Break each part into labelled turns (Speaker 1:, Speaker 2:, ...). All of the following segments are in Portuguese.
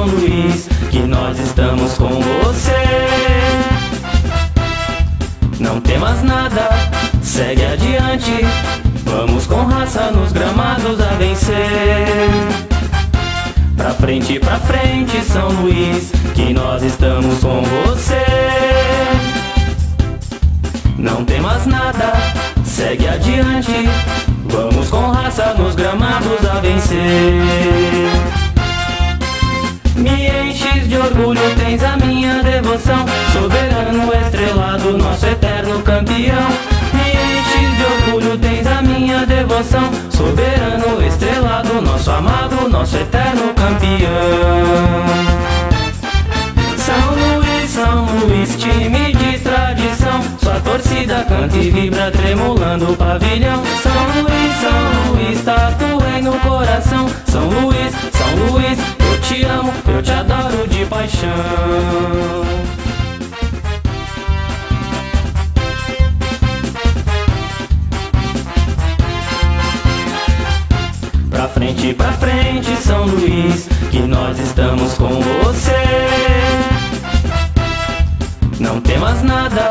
Speaker 1: São Luís, que nós estamos com você. Não temas nada, segue adiante, vamos com raça nos gramados a vencer. Pra frente, São Luís, que nós estamos com você. Não temas nada, segue adiante, vamos com raça nos gramados a vencer. Me enches de orgulho, tens a minha devoção, soberano estrelado, nosso eterno campeão. Me enches de orgulho, tens a minha devoção, soberano estrelado, nosso amado, nosso eterno campeão. São Luís, time de tradição, sua torcida canta e vibra tremulando o pavilhão. São Luís, tatuei no coração. São Luís, eu te amo, eu te adoro de paixão. Pra frente, São Luís, que nós estamos com você. Não temas nada,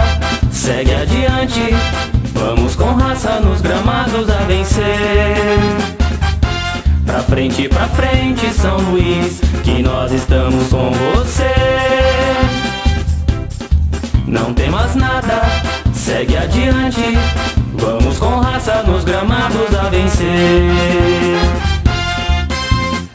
Speaker 1: segue adiante, vamos com raça nos gramados a vencer. Pra frente, São Luís, que nós estamos com você. Não temas nada, segue adiante, vamos com raça nos gramados a vencer.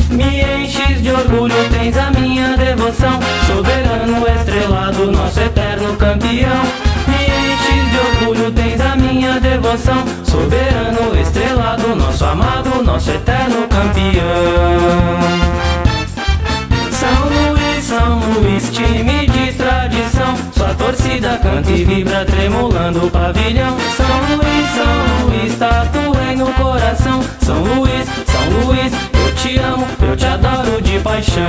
Speaker 1: Me enches de orgulho, tens a minha devoção, soberano estrelado, nosso eterno campeão. Me enches de orgulho, tens a minha devoção, soberano estrelado, nosso amado, nosso eterno campeão. São Luís, time de tradição, sua torcida canta e vibra tremulando o pavilhão. São Luís, tatuei no coração. São Luís, eu te amo, eu te adoro de paixão.